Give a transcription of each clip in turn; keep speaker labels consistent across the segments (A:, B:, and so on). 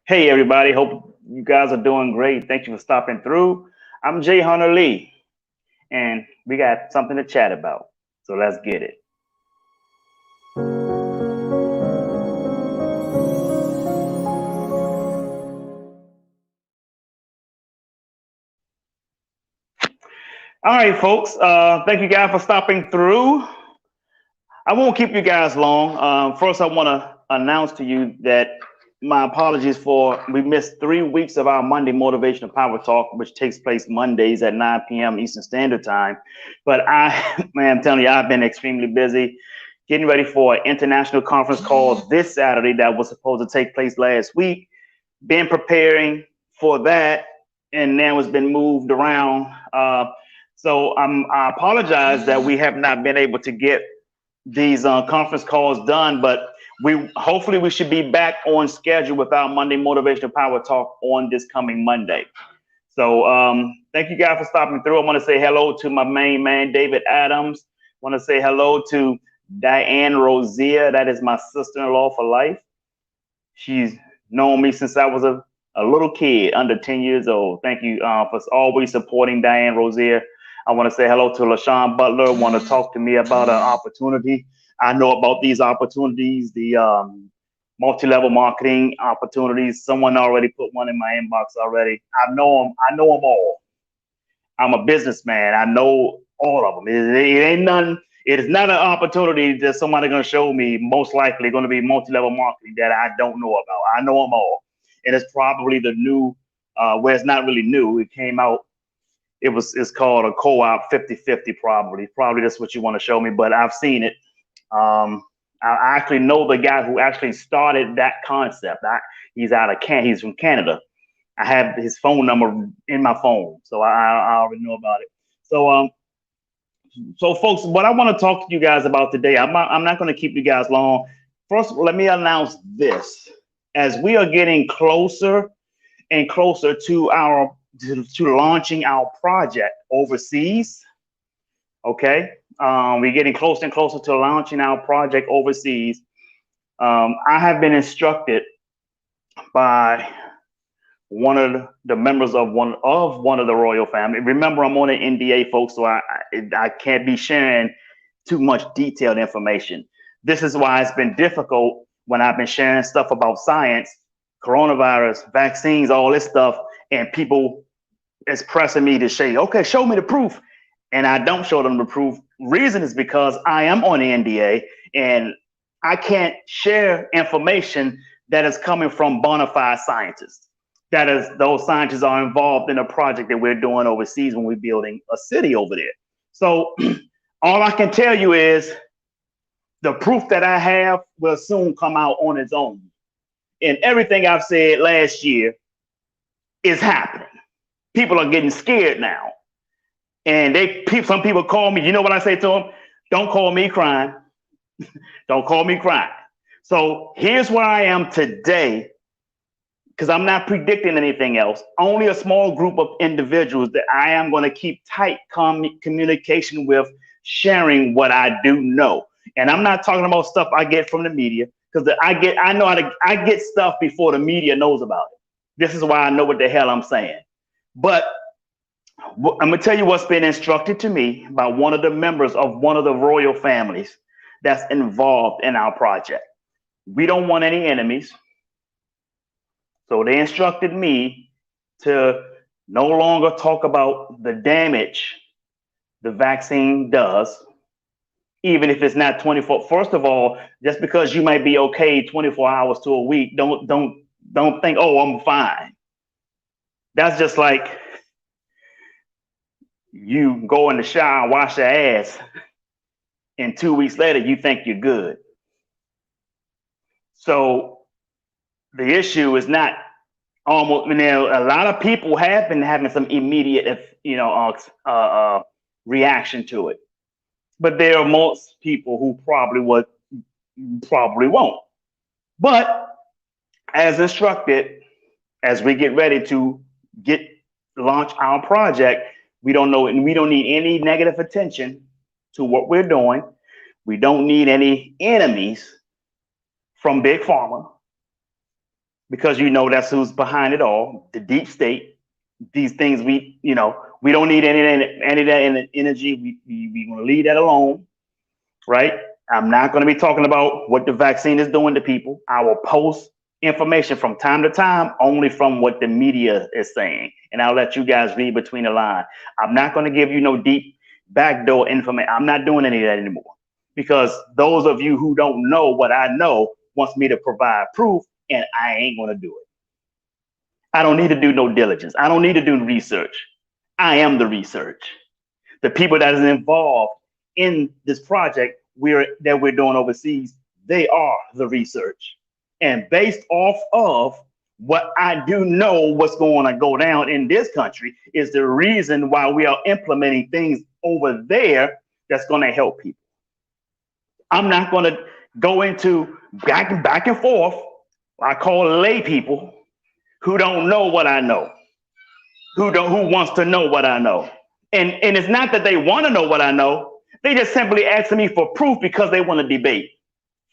A: Hey, everybody. Hope you guys are doing great. Thank you for stopping through. I'm Jay Hunter Lee, and we got something to chat about. So let's get it. All right, folks. Thank you guys for stopping through. I won't keep you guys long. First, I want to announce to you that my apologies for we missed 3 weeks of our Monday Motivational Power Talk, which takes place Mondays at 9 p.m. Eastern Standard Time. But man, I'm telling you, I've been extremely busy getting ready for an international conference call this Saturday that was supposed to take place last week. Been preparing for that, and now it's been moved around. I apologize that we have not been able to get these conference calls done, but we hopefully we should be back on schedule with our Monday Motivational Power Talk on this coming Monday. So thank you guys for stopping through. I want to say hello to my main man, David Adams. I want to say hello to Diane Rosier. That is my sister-in-law for life. She's known me since I was a little kid, under 10 years old. Thank you for always supporting Diane Rosier. I want to say hello to LaShawn Butler. Want to talk to me about an opportunity. I know about these opportunities, the multi-level marketing opportunities. Someone already put one in my inbox already. I know them. I know them all. I'm a businessman. I know all of them. It ain't none. It is not an opportunity that somebody going to show me. Most likely going to be multi-level marketing that I don't know about. I know them all, and it's probably the new. Where it's not really new. It came out. It's called a co-op 50-50 probably. Probably that's what you want to show me, but I've seen it. I actually know the guy who actually started that concept. He's from Canada. I have his phone number in my phone, so I already know about it. So so folks, what I want to talk to you guys about today, I'm not going to keep you guys long. First, let me announce this: as we are getting closer and closer to launching our project overseas. Okay, we're getting closer and closer to launching our project overseas. I have been instructed by one of the members of one of the royal family. Remember, I'm on an NDA, folks, so I can't be sharing too much detailed information. This is why it's been difficult when I've been sharing stuff about science, coronavirus, vaccines, all this stuff, and people is pressing me to say, okay, show me the proof. And I don't show them the proof. Reason is because I am on the NDA and I can't share information that is coming from bona fide scientists. That is, those scientists are involved in a project that we're doing overseas when we're building a city over there. So all I can tell you is the proof that I have will soon come out on its own. And everything I've said last year is happening. People are getting scared now. And some people call me. You know what I say to them? Don't call me crying. Don't call me crying. So here's where I am today, because I'm not predicting anything else. Only a small group of individuals that I am going to keep tight communication with, sharing what I do know. And I'm not talking about stuff I get from the media, because I get stuff before the media knows about it. This is why I know what the hell I'm saying. But I'm gonna tell you what's been instructed to me by one of the members of one of the royal families that's involved in our project. We don't want any enemies. So they instructed me to no longer talk about the damage the vaccine does, even if it's not 24. First of all, just because you might be okay 24 hours to a week, don't think, oh, I'm fine. That's just like you go in the shower, wash your ass, and 2 weeks later you think you're good. So the issue is not almost, you know, a lot of people have been having some immediate, reaction to it, but there are most people who probably won't. But as instructed, as we get ready to get launch our project, we don't know, and we don't need any negative attention to what we're doing. We don't need any enemies from Big Pharma, because you know that's who's behind it all, the deep state. These things, we don't need any of that energy. We want to leave that alone, right? I'm not going to be talking about what the vaccine is doing to people. I will post information from time to time only from what the media is saying, and I'll let you guys read between the lines. I'm not going to give you no deep backdoor information. I'm not doing any of that anymore, because those of you who don't know what I know wants me to provide proof, and I ain't going to do it. I don't need to do no diligence. I don't need to do research. I am the research. The people that is involved in this project that we're doing overseas, they are the research. And based off of what I do know what's going to go down in this country is the reason why we are implementing things over there that's going to help people. I'm not going to go into back and forth. I call lay people who don't know what I know, who wants to know what I know. And it's not that they want to know what I know. They just simply asking me for proof because they want to debate.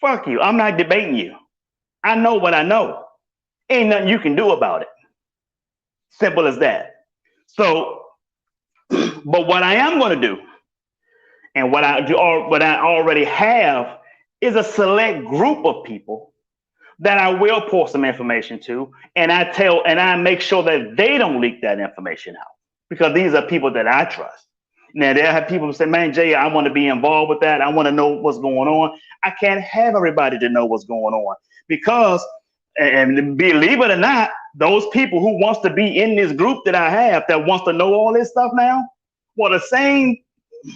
A: Fuck you. I'm not debating you. I know what I know. Ain't nothing you can do about it. Simple as that. So, but what I am going to do, and what I already have, is a select group of people that I will pour some information to, and I make sure that they don't leak that information out, because these are people that I trust. Now, there have people who say, man, Jay, I want to be involved with that. I want to know what's going on. I can't have everybody to know what's going on, because, and believe it or not, those people who wants to be in this group that I have that wants to know all this stuff now, well, the same,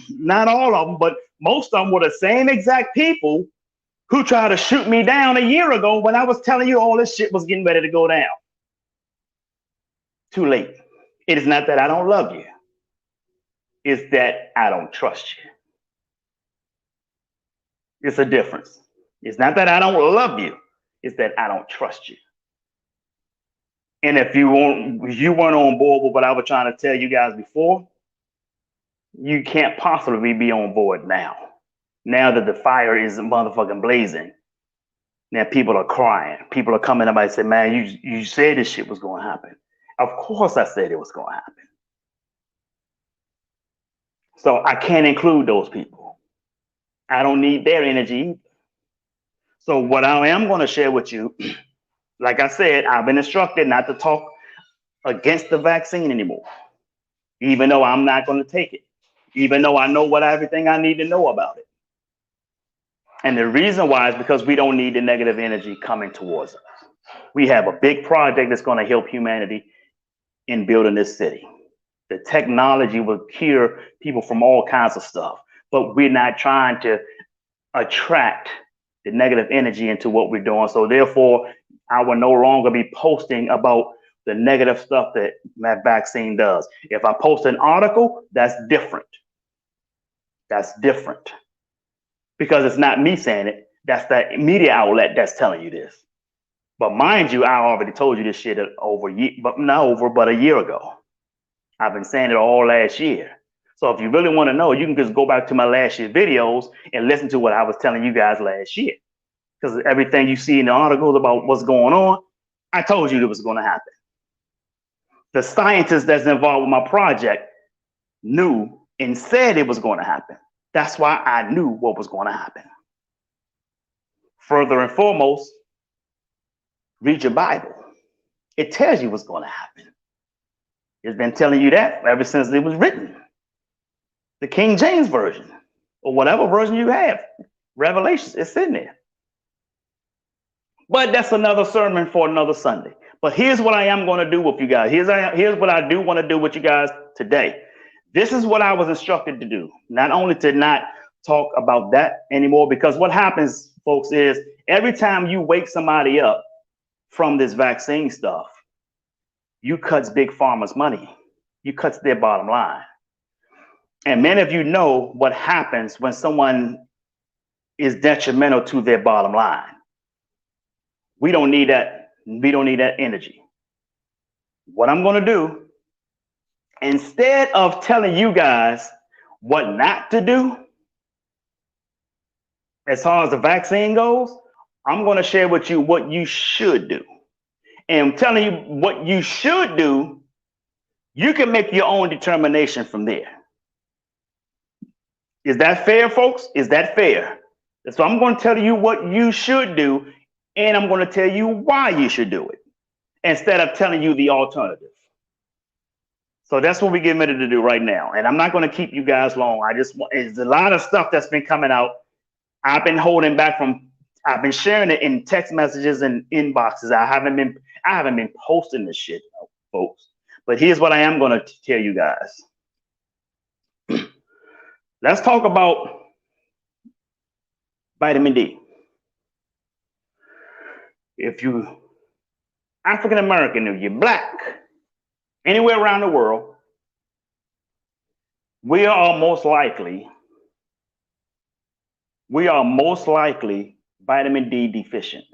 A: not all of them, but most of them were the same exact people who tried to shoot me down a year ago when I was telling you all this shit was getting ready to go down. Too late. It is not that I don't love you. It's that I don't trust you. It's a difference. It's not that I don't love you. It's that I don't trust you. And if you weren't on board with what I was trying to tell you guys before, you can't possibly be on board now. Now that the fire is motherfucking blazing, now people are crying. People are coming up and say, man, you said this shit was going to happen. Of course I said it was going to happen. So I can't include those people. I don't need their energy either. So what I am going to share with you, like I said, I've been instructed not to talk against the vaccine anymore, even though I'm not going to take it, even though I know everything I need to know about it. And the reason why is because we don't need the negative energy coming towards us. We have a big project that's going to help humanity in building this city. The technology will cure people from all kinds of stuff, but we're not trying to attract the negative energy into what we're doing. So therefore, I will no longer be posting about the negative stuff that vaccine does. If I post an article, that's different. That's different. Because it's not me saying it. That's that media outlet that's telling you this. But mind you, I already told you this shit but a year ago. I've been saying it all last year. So if you really want to know, you can just go back to my last year videos and listen to what I was telling you guys last year. Because everything you see in the articles about what's going on, I told you it was going to happen. The scientists that's involved with my project knew and said it was going to happen. That's why I knew what was going to happen. Further and foremost, read your Bible. It tells you what's going to happen. It's been telling you that ever since it was written. The King James Version, or whatever version you have, Revelations, it's in there. But that's another sermon for another Sunday. But here's what I am going to do with you guys. Here's what I do want to do with you guys today. This is what I was instructed to do. Not only to not talk about that anymore, because what happens, folks, is every time you wake somebody up from this vaccine stuff, you cuts big pharma's money. You cuts their bottom line. And many of you know what happens when someone is detrimental to their bottom line. We don't need that. We don't need that energy. What I'm going to do, instead of telling you guys what not to do, as far as the vaccine goes, I'm going to share with you what you should do. And I'm telling you what you should do, you can make your own determination from there. Is that fair, folks? Is that fair? So I'm going to tell you what you should do, and I'm going to tell you why you should do it, instead of telling you the alternative. So that's what we're getting ready to do right now. And I'm not going to keep you guys long. It's a lot of stuff that's been coming out. I've been holding back I've been sharing it in text messages and inboxes. I haven't been posting this shit, folks. But here's what I am going to tell you guys. Let's talk about vitamin D. If you African American, if you're black, anywhere around the world, we are most likely vitamin D deficient.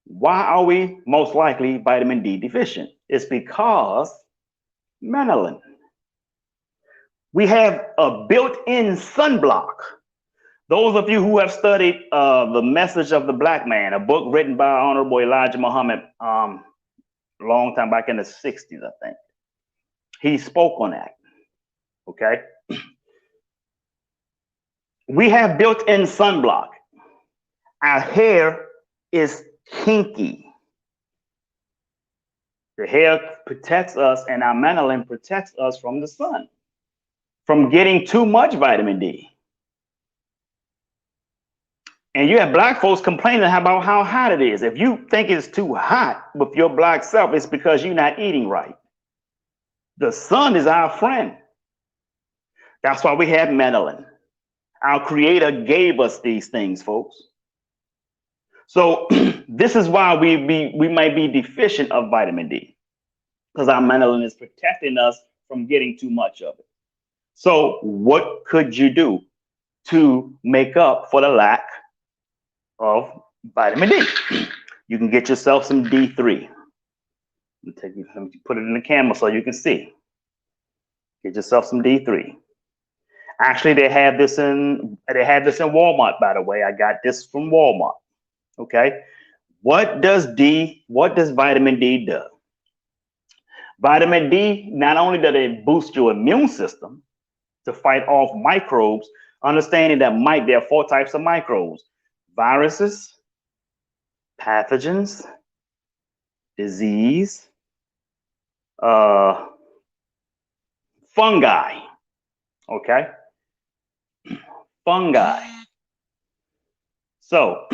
A: Why are we most likely vitamin D deficient? It's because melanin. We have a built-in sunblock. Those of you who have studied The Message of the Black Man, a book written by Honorable Elijah Muhammad a long time back in the 60s, I think. He spoke on that, okay? We have built-in sunblock. Our hair is kinky. The hair protects us, and our melanin protects us from the sun, from getting too much vitamin D. And you have black folks complaining about how hot it is. If you think it's too hot with your black self, it's because you're not eating right. The sun is our friend. That's why we have melanin. Our creator gave us these things, folks. So this is why we might be deficient of vitamin D, because our melanin is protecting us from getting too much of it. So what could you do to make up for the lack of vitamin D? You can get yourself some D3. Let me put it in the camera so you can see. Get yourself some D3. Actually, they have this in Walmart, by the way. I got this from Walmart. Okay. What does vitamin D do? Vitamin D, not only does it boost your immune system to fight off microbes, understanding that there are 4 types of microbes: viruses, pathogens, disease, fungi. Okay. Fungi. So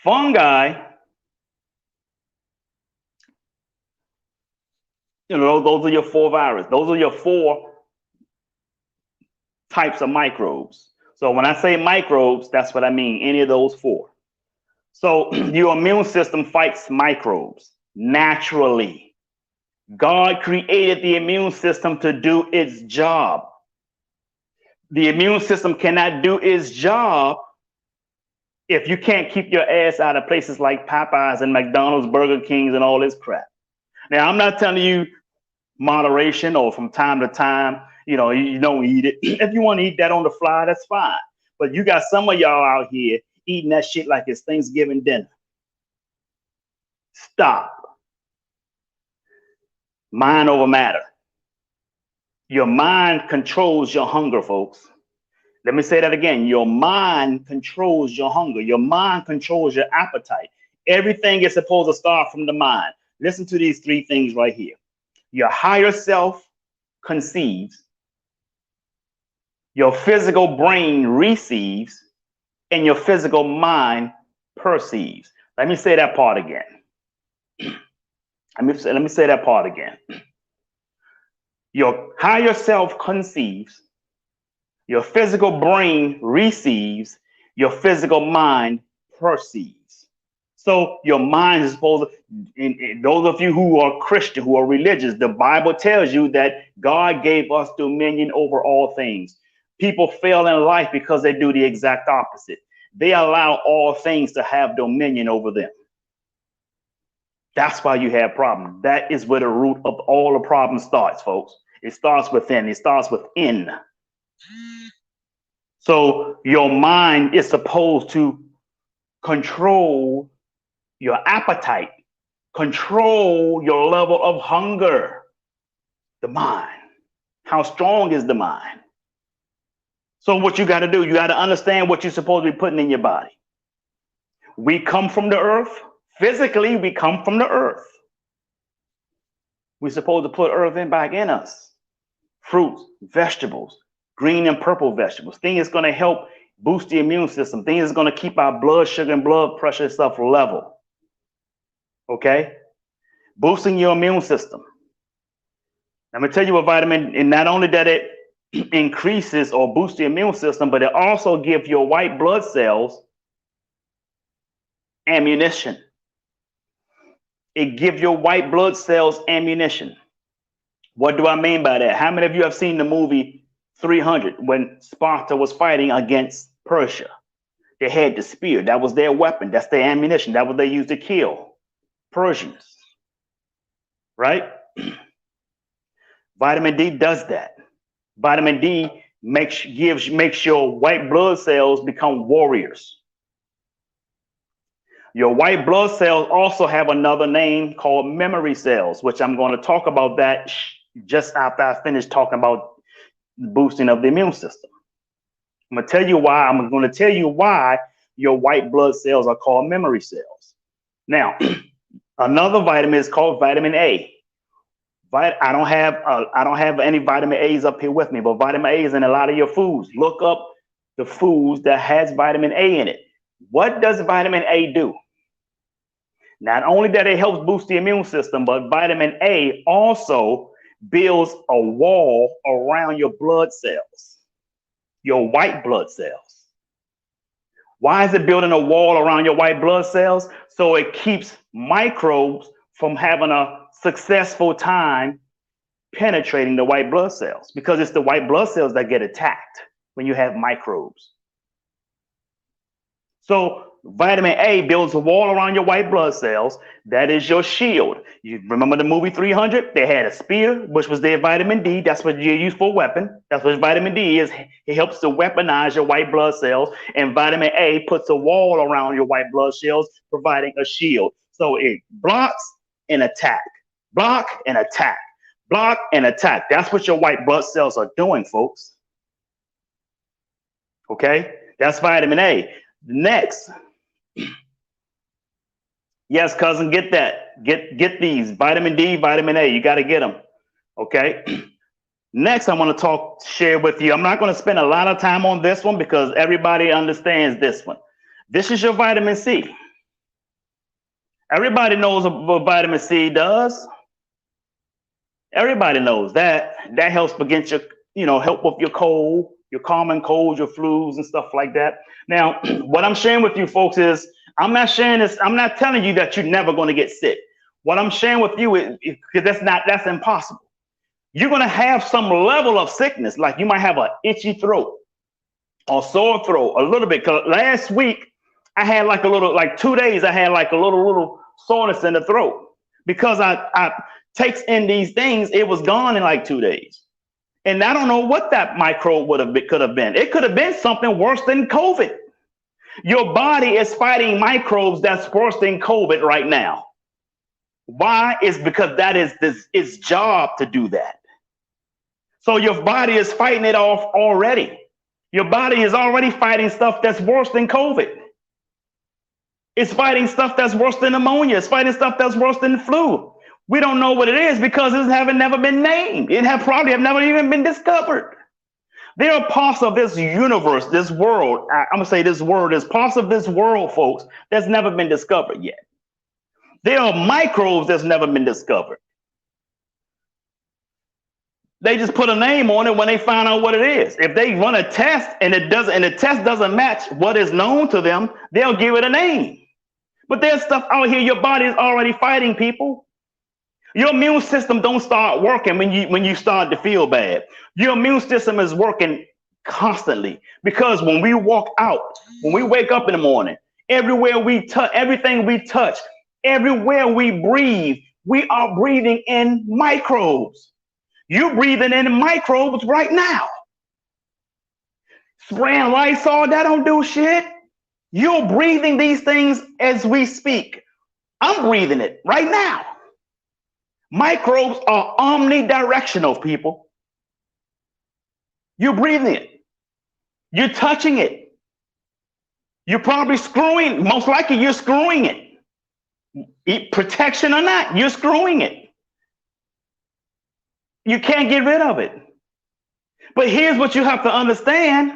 A: fungi, those are your 4 viruses. Those are your 4 types of microbes. So when I say microbes, that's what I mean, any of those 4. So your immune system fights microbes naturally. God created the immune system to do its job. The immune system cannot do its job if you can't keep your ass out of places like Popeyes and McDonald's, Burger Kings, and all this crap. Now, I'm not telling you moderation or from time to time, you don't eat it. If you want to eat that on the fly, that's fine. But you got some of y'all out here eating that shit like it's Thanksgiving dinner. Stop. Mind over matter. Your mind controls your hunger, folks. Let me say that again. Your mind controls your hunger. Your mind controls your appetite. Everything is supposed to start from the mind. Listen to these 3 things right here. Your higher self conceives, your physical brain receives, and your physical mind perceives. Let me say that part again. Let me say that part again. Your higher self conceives, your physical brain receives, your physical mind perceives. So your mind is supposed to, in those of you who are Christian, who are religious, the Bible tells you that God gave us dominion over all things. People fail in life because they do the exact opposite. They allow all things to have dominion over them. That's why you have problems. That is where the root of all the problem starts, folks. It starts within. It starts within. So your mind is supposed to control your appetite, control your level of hunger. The mind. How strong is the mind? So what you got to do, you got to understand what you're supposed to be putting in your body. We come from the earth. Physically, we come from the earth. We're supposed to put earth back in us. Fruits, vegetables, green and purple vegetables, things that's going to help boost the immune system, things that's going to keep our blood sugar and blood pressure and stuff level. Okay? Boosting your immune system. I'm going to tell you what vitamin, and not only that it increases or boosts the immune system, but it also gives your white blood cells ammunition. It gives your white blood cells ammunition. What do I mean by that? How many of you have seen the movie 300 when Sparta was fighting against Persia? They had the spear. That was their weapon. That's their ammunition. That was they used to kill Persians. Right? Vitamin D does that. Vitamin D makes your white blood cells become warriors. Your white blood cells also have another name called memory cells, which I'm going to talk about that just after I finish talking about boosting of the immune system. I'm going to tell you why. I'm going to tell you why your white blood cells are called memory cells. Now, another vitamin is called vitamin A. I don't have any vitamin A's up here with me, but vitamin A is in a lot of your foods. Look up the foods that has vitamin A in it. What does vitamin A do? Not only that it helps boost the immune system, but vitamin A also builds a wall around your blood cells, your white blood cells. Why is it building a wall around your white blood cells? So it keeps microbes from having a successful time penetrating the white blood cells, because it's the white blood cells that get attacked when you have microbes. So vitamin A builds a wall around your white blood cells. That is your shield. You remember the movie 300? They had a spear, which was their vitamin D. That's what you use for a weapon. That's what vitamin D is. It helps to weaponize your white blood cells. And vitamin A puts a wall around your white blood cells, providing a shield. So it blocks and attack, block and attack, block and attack. That's what your white blood cells are doing, folks. Okay? That's vitamin A. Next. Yes, cousin, get that. Get these. Vitamin D, vitamin A. You got to get them. Okay? Next, I want to share with you. I'm not going to spend a lot of time on this one because everybody understands this one. This is your vitamin C. Everybody knows what vitamin C does. Everybody knows that. That helps against help with your cold, your common colds, your flus and stuff like that. Now, what I'm sharing with you folks is, I'm not telling you that you're never going to get sick. What I'm sharing with you is, because that's impossible. You're going to have some level of sickness, like you might have an itchy throat or sore throat a little bit. Because last week I had like 2 days, I had like a little soreness in the throat because I takes in these things. It was gone in like 2 days. And I don't know what that microbe could have been. It could have been something worse than COVID. Your body is fighting microbes that's worse than COVID right now. Why? Is because that is its job to do that. So your body is fighting it off already. Your body is already fighting stuff that's worse than COVID. It's fighting stuff that's worse than pneumonia. It's fighting stuff that's worse than the flu. We don't know what it is because it haven't never been named. It probably have never even been discovered. There are parts of this universe, this world. I'm gonna say this word. There's parts of this world, folks, that's never been discovered yet. There are microbes that's never been discovered. They just put a name on it when they find out what it is. If they run a test and the test doesn't match what is known to them, they'll give it a name. But there's stuff out here your body is already fighting, people. Your immune system don't start working when you start to feel bad. Your immune system is working constantly, because when we walk out, when we wake up in the morning, everywhere we touch, everything we touch, everywhere we breathe, we are breathing in microbes. You're breathing in microbes right now. Spraying Lysol, that don't do shit. You're breathing these things as we speak. I'm breathing it right now. Microbes are omnidirectional, people. You're breathing it. You're touching it. You're probably screwing, most likely you're screwing it. Protection or not, you're screwing it. You can't get rid of it. But here's what you have to understand.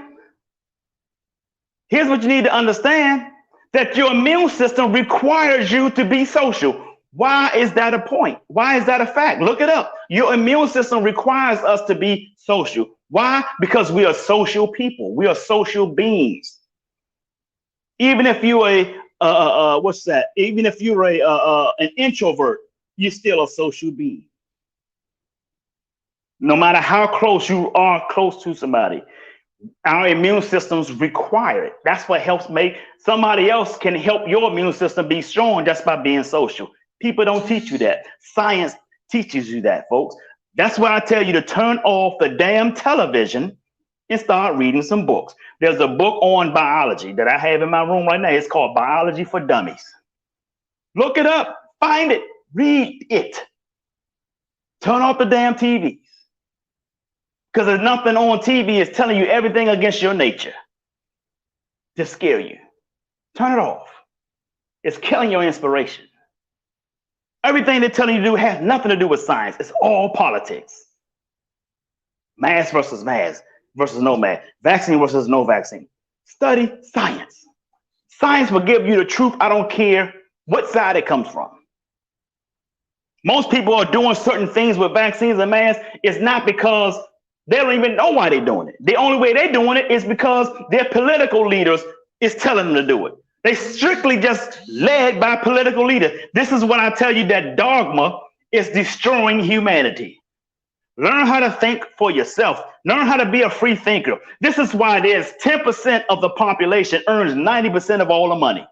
A: Here's what you need to understand, that your immune system requires you to be social. Why is that a point? Why is that a fact? Look it up. Your immune system requires us to be social. Why? Because we are social people. We are social beings. Even if you're Even if you're an introvert, you're still a social being. No matter how close you are close to somebody, our immune systems require it. That's what helps make somebody else can help your immune system be strong just by being social. People don't teach you that. Science teaches you that, folks. That's why I tell you to turn off the damn television and start reading some books. There's a book on biology that I have in my room right now. It's called Biology for Dummies. Look it up, find it, read it. Turn off the damn TVs. Because there's nothing on TV is telling you everything against your nature to scare you. Turn it off. It's killing your inspiration. Everything they're telling you to do has nothing to do with science. It's all politics. Mask versus no mask. Vaccine versus no vaccine. Study science. Science will give you the truth. I don't care what side it comes from. Most people are doing certain things with vaccines and masks. It's not because they don't even know why they're doing it. The only way they're doing it is because their political leaders is telling them to do it. They strictly just led by political leaders. This is when I tell you that dogma is destroying humanity. Learn how to think for yourself. Learn how to be a free thinker. This is why there's 10% of the population earns 90% of all the money,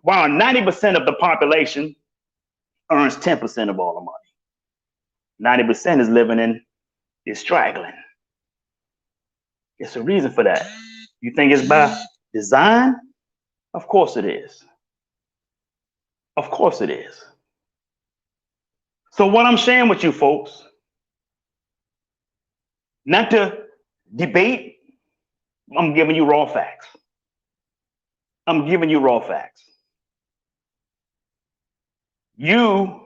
A: while 90% of the population earns 10% of all the money. 90% is living in is straggling. It's a reason for that. You think it's by design? Of course it is. Of course it is. So what I'm sharing with you folks, not to debate, I'm giving you raw facts. I'm giving you raw facts. You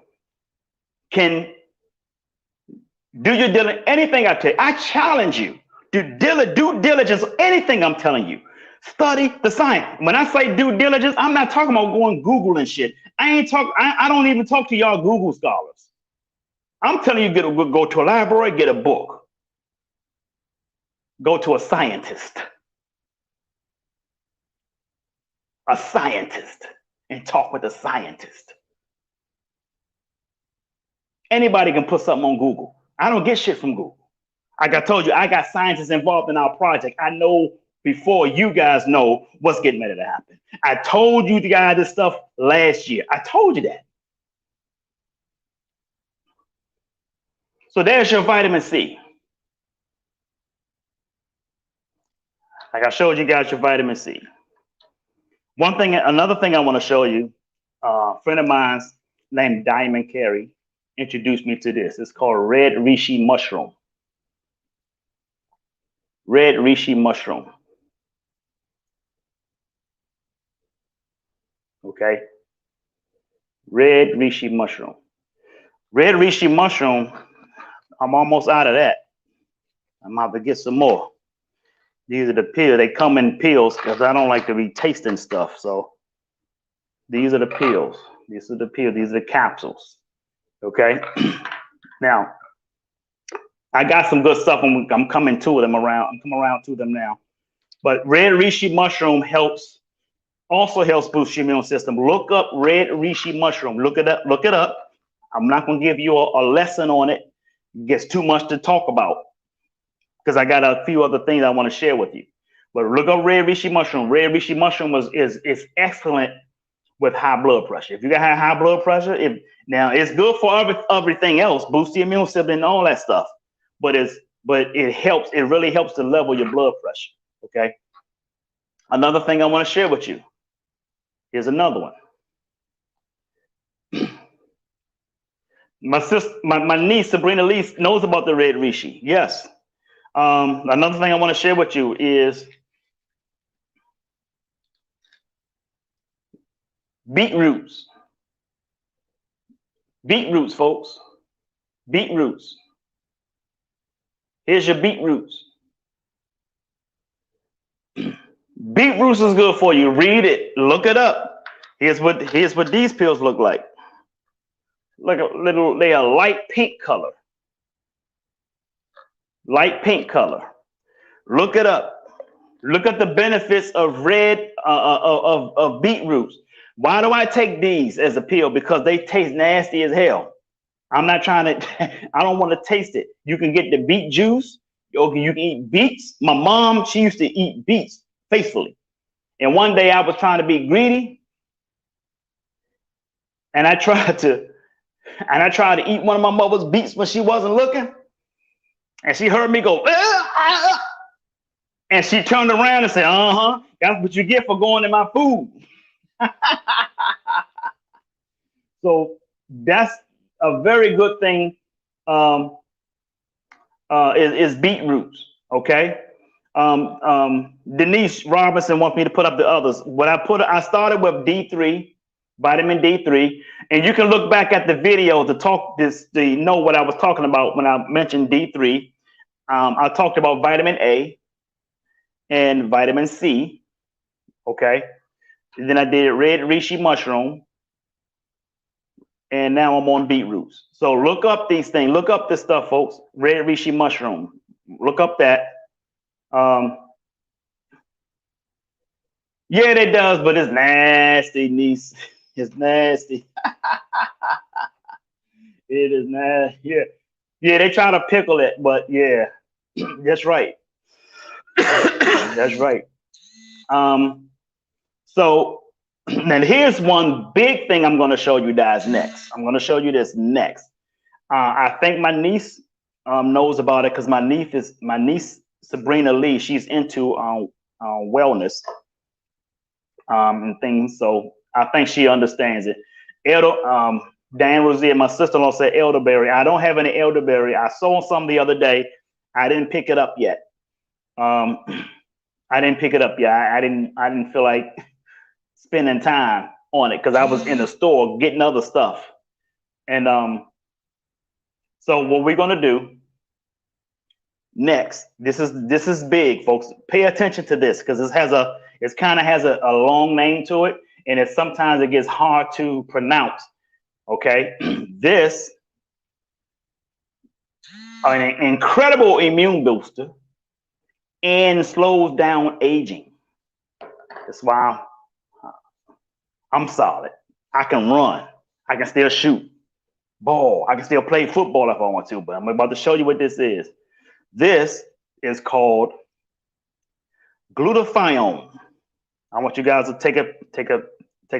A: can do your diligence, anything I tell you. I challenge you to do diligence, anything I'm telling you. Study the science. When I say due diligence, I'm not talking about going Google and shit. I don't even talk to y'all Google scholars. I'm telling you, go to a library, get a book. Go to a scientist. A scientist, and talk with a scientist. Anybody can put something on Google. I don't get shit from Google. Like I told you, I got scientists involved in our project. I know before you guys know what's getting ready to happen. I told you guys this stuff last year. I told you that. So there's your vitamin C. Like I showed you guys your vitamin C. Another thing I want to show you, a friend of mine named Diamond Carey introduced me to this. It's called red reishi mushroom. Red reishi mushroom. Okay. Red reishi mushroom. Red reishi mushroom, I'm almost out of that. I'm about to get some more. These are the pills. They come in pills because I don't like to be tasting stuff. So these are the pills. These are the pills. These are the capsules. Okay. Now, I got some good stuff. I'm coming to them around. I'm coming around to them now. But red reishi mushroom also helps boost your immune system. Look up red reishi mushroom. Look it up. Look it up. I'm not going to give you a lesson on it. It gets too much to talk about because I got a few other things I want to share with you. But look up red reishi mushroom. Red reishi mushroom is excellent with high blood pressure. If you got high blood pressure, now it's good for everything else, boost the immune system and all that stuff. But it helps. It really helps to level your blood pressure. Okay. Another thing I want to share with you. Here's another one. My niece Sabrina Lee knows about the red reishi. Yes. Another thing I want to share with you is beetroots. Beetroots, folks. Beetroots. Here's your beetroots. Beetroots is good for you. Read it. Look it up. Here's what these pills look like. Like a little, they are light pink color. Light pink color. Look it up. Look at the benefits of of beetroots. Why do I take these as a pill? Because they taste nasty as hell. I'm not trying to, I don't want to taste it. You can get the beet juice. Okay, you can eat beets. My mom, she used to eat beets faithfully. And one day I was trying to be greedy. And I tried to eat one of my mother's beets when she wasn't looking. And she heard me go, and she turned around and said, that's what you get for going in my food. So that's a very good thing. Is beetroots. Okay. Denise Robinson wants me to put up the others. I started with D3, vitamin D3, and you can look back at the video to know what I was talking about when I mentioned D3. I talked about vitamin A and vitamin C. Okay. And then I did red reishi mushroom. And now I'm on beetroots. So look up these things. Look up this stuff, folks. Red reishi mushroom. Look up that. Yeah, it does, but it's nasty, niece. It's nasty. It is nasty. Yeah. Yeah, they try to pickle it, but yeah, that's right. That's right. So and here's one big thing I'm going to show you guys next. I'm going to show you this next. I think my niece knows about it because my niece Sabrina Lee. She's into wellness and things, so I think she understands it. Dan Rosier, my sister-in-law, said elderberry. I don't have any elderberry. I saw some the other day. I didn't pick it up yet. I didn't pick it up yet. I didn't feel like spending time on it because I was in the store getting other stuff. And so what we're gonna do next, this is big, folks. Pay attention to this because it kind of has a long name to it, and sometimes it gets hard to pronounce. Okay, this an incredible immune booster and slows down aging. That's why I'm solid. I can run. I can still shoot ball. I can still play football if I want to, but I'm about to show you what this is. This is called glutathione. I want you guys to take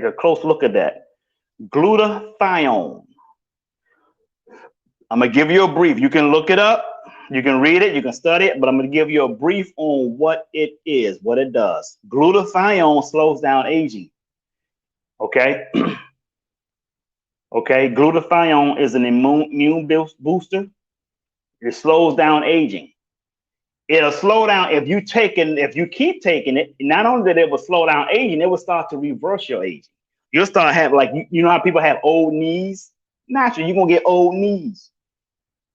A: a close look at that. Glutathione. I'm gonna give you a brief. You can look it up, you can read it, you can study it, but I'm gonna give you a brief on what it is, what it does. Glutathione slows down aging. Okay. Okay, glutathione is an immune booster. It slows down aging. It'll slow down if you keep taking it. Not only that it will slow down aging, it will start to reverse your aging. You'll start having, like, you know how people have old knees? Naturally, you're gonna get old knees.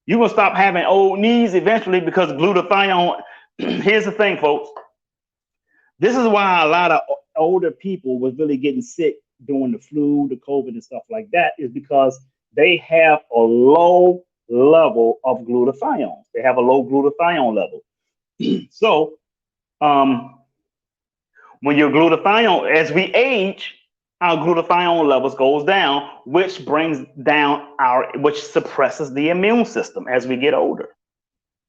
A: You're gonna stop having old knees eventually because glutathione. Here's the thing, folks. This is why a lot of older people was really getting sick during the flu, the COVID, and stuff like that, is because they have a low level of glutathione. They have a low glutathione level. So when your glutathione, as we age, our glutathione levels goes down, which brings down which suppresses the immune system as we get older.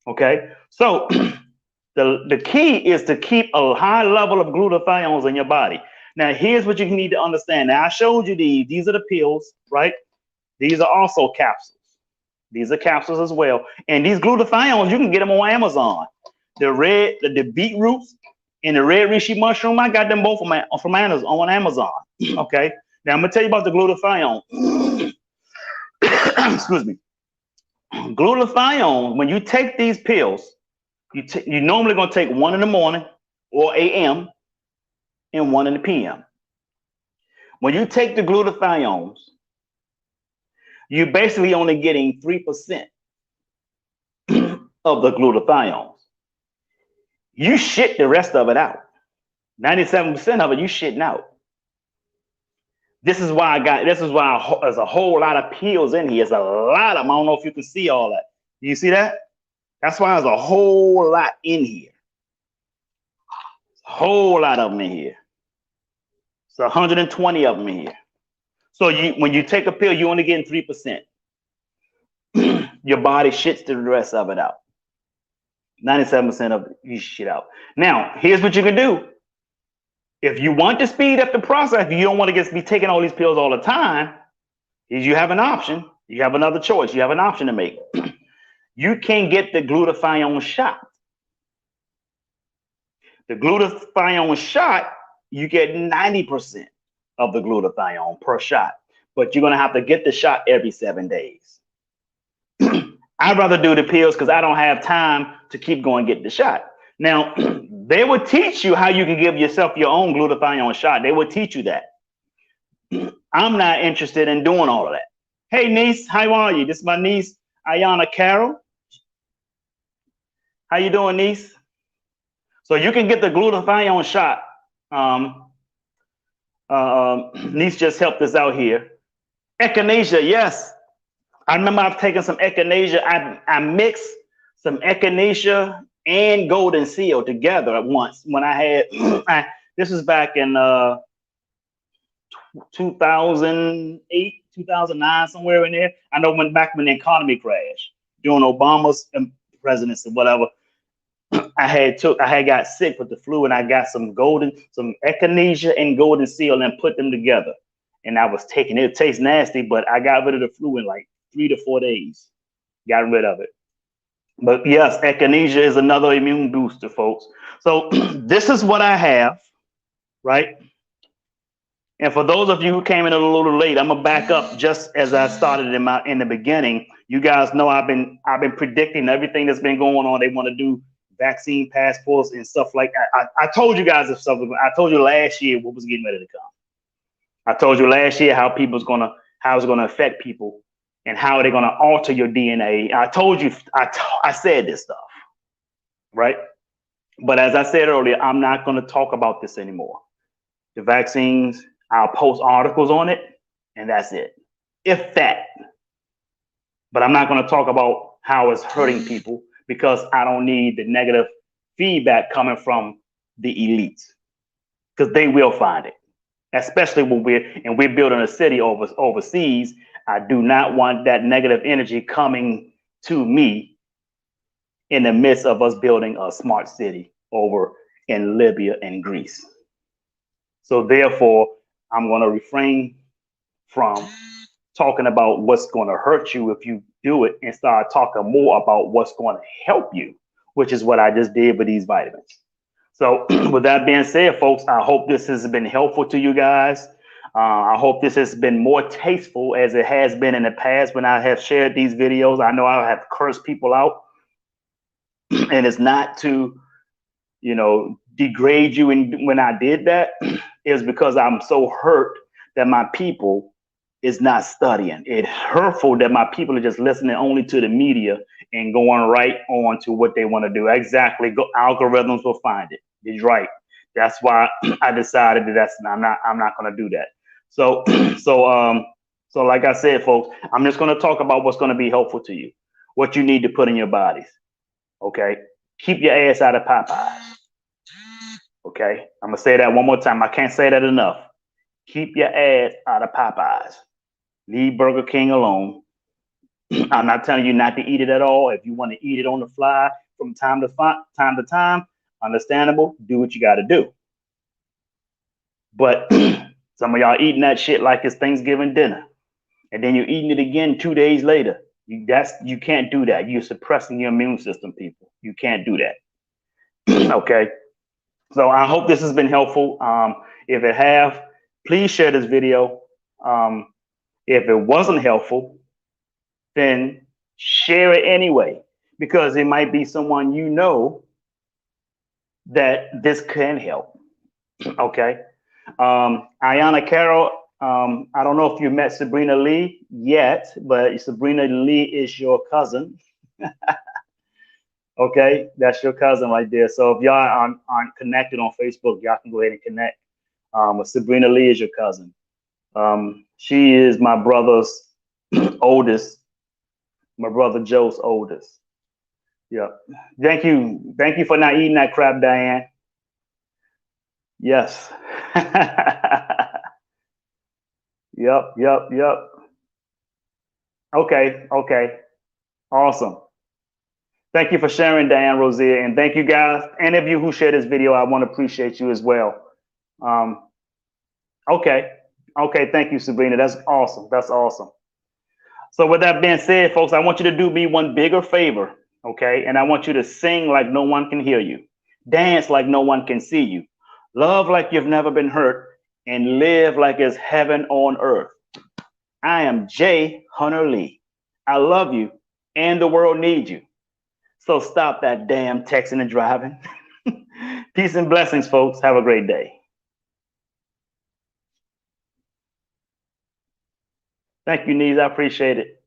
A: Okay, so the key is to keep a high level of glutathiones in your body. Now, here's what you need to understand. Now, I showed you these are the pills, right? These are also capsules. These are capsules as well. And these glutathione, you can get them on Amazon. The beetroots and the red reishi mushroom, I got them both from Amazon, on Amazon. Okay. Now I'm gonna tell you about the glutathione. Excuse me. Glutathione, when you take these pills, you're normally gonna take one in the morning or AM and one in the PM. When you take the glutathiones, you're basically only getting 3% of the glutathiones. You shit the rest of it out. 97% of it you shitting out. This is why there's a whole lot of pills in here. There's a lot of them. I don't know if you can see all that. Do you see that? That's why there's a whole lot in here. A whole lot of them in here. It's 120 of them in here. So when you take a pill, you're only getting 3%. Your body shits the rest of it out. 97% of it you shit out. Now, here's what you can do. If you want to speed up the process, if you don't want to be taking all these pills all the time, you have an option. You have another choice. You have an option to make. You can get the glutathione shot. The glutathione shot, you get 90% of the glutathione per shot, but you're going to have to get the shot every 7 days. I'd rather do the pills because I don't have time to keep going and get the shot. Now, they would teach you how you can give yourself your own glutathione shot. They would teach you that. I'm not interested in doing all of that. Hey, niece, how are you? This is my niece, Ayana Carroll. How you doing, niece? So you can get the glutathione shot. Niece just helped us out here. Echinacea, yes. I remember I've taken some echinacea. I mixed some echinacea and golden seal together at once when I had, this was back in 2008, 2009, somewhere in there. I know back when the economy crashed, during Obama's presidency, whatever. I had got sick with the flu, and I got some echinacea and golden seal and put them together. And I was taking it. It tastes nasty, but I got rid of the flu in like 3 to 4 days. Got rid of it. But yes, echinacea is another immune booster, folks. So this is what I have, right? And for those of you who came in a little late, I'm gonna back up just as I started in the beginning. You guys know I've been predicting everything that's been going on. They want to do vaccine passports and stuff like that. I told you guys this stuff. I told you last year what was getting ready to come. I told you last year how it's gonna affect people and how they're gonna alter your DNA. I told you, I said this stuff, right? But as I said earlier, I'm not gonna talk about this anymore. The vaccines, I'll post articles on it, and that's it. If that. But I'm not gonna talk about how it's hurting people because I don't need the negative feedback coming from the elites, because they will find it. Especially when we're building a city overseas. I do not want that negative energy coming to me in the midst of us building a smart city over in Libya and Greece. So therefore, I'm going to refrain from talking about what's going to hurt you if you do it and start talking more about what's going to help you, which is what I just did with these vitamins. So with that being said, folks, I hope this has been helpful to you guys. I hope this has been more tasteful as it has been in the past when I have shared these videos. I know I have cursed people out, and it's not to, degrade you. And when I did that, is because I'm so hurt that my people is not studying. It's hurtful that my people are just listening only to the media and going right on to what they want to do. Exactly. Algorithms will find it. He's right. That's why I decided that I'm not going to do that. So like I said, folks, I'm just going to talk about what's going to be helpful to you. what you need to put in your bodies. Okay, keep your ass out of Popeyes. Okay, I'm gonna say that one more time. I can't say that enough. Keep your ass out of Popeyes. Leave Burger King alone. I'm not telling you not to eat it at all. If you want to eat it on the fly from time to time, understandable. Do what you got to do. But some of y'all eating that shit like it's Thanksgiving dinner, and then you're eating it again 2 days later. You can't do that. You're suppressing your immune system, people. You can't do that. Okay. So I hope this has been helpful. If it have, please share this video. If it wasn't helpful, then share it anyway, because it might be someone you know that this can help. Okay. Ayana Carroll, I don't know if you met Sabrina Lee yet, but Sabrina Lee is your cousin. Okay, that's your cousin right there. So if y'all aren't connected on Facebook, y'all can go ahead and connect. Sabrina Lee is your cousin. She is my brother's oldest, my brother Joe's oldest. Yeah. Thank you for not eating that crap, Diane. Yes. Yep. Okay. Awesome. Thank you for sharing, Diane Rosier, and thank you guys. Any of you who share this video, I want to appreciate you as well. Okay. Thank you, Sabrina. That's awesome. So with that being said, folks, I want you to do me one bigger favor, okay? And I want you to sing like no one can hear you, dance like no one can see you, love like you've never been hurt, and live like it's heaven on earth. I am Jay Hunter Lee. I love you, and the world needs you. So stop that damn texting and driving. Peace and blessings, folks. Have a great day. Thank you, Nees. I appreciate it.